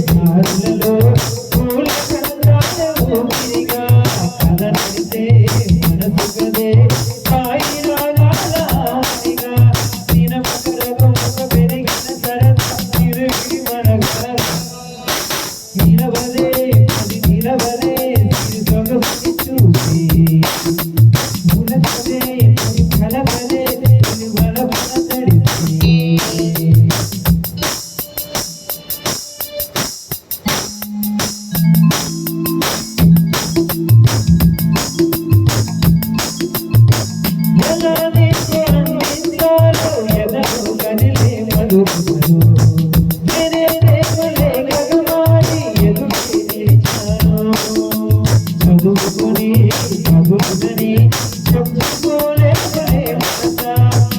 దారులలో పూల కందాల ఊపిరిగా కదలితే మనసు కదే హాయి రాగాల హాయిగా దినమకరగొంగ పెరిగిన సరదా తిరిగి మనగల నిలవదే అది నిలవదే సొగసుని చూసి మునకదే అది కలవదే వలవల తడిసి చదువుకుని చదువుదని చెప్పుకోలే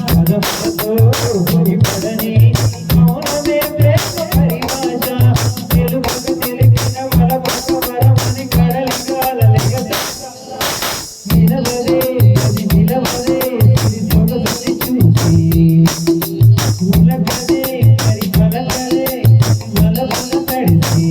పదములతో భయపడని మౌనమే ప్రేమ పరిభాష తెలుగుకు తెలిపిన వలపక వరమని కడలి కాలలేగ నిలవదే అది నిలవదే సొగసుని చూసి ఉలకదే మరి కలకదే వలవల తడిసి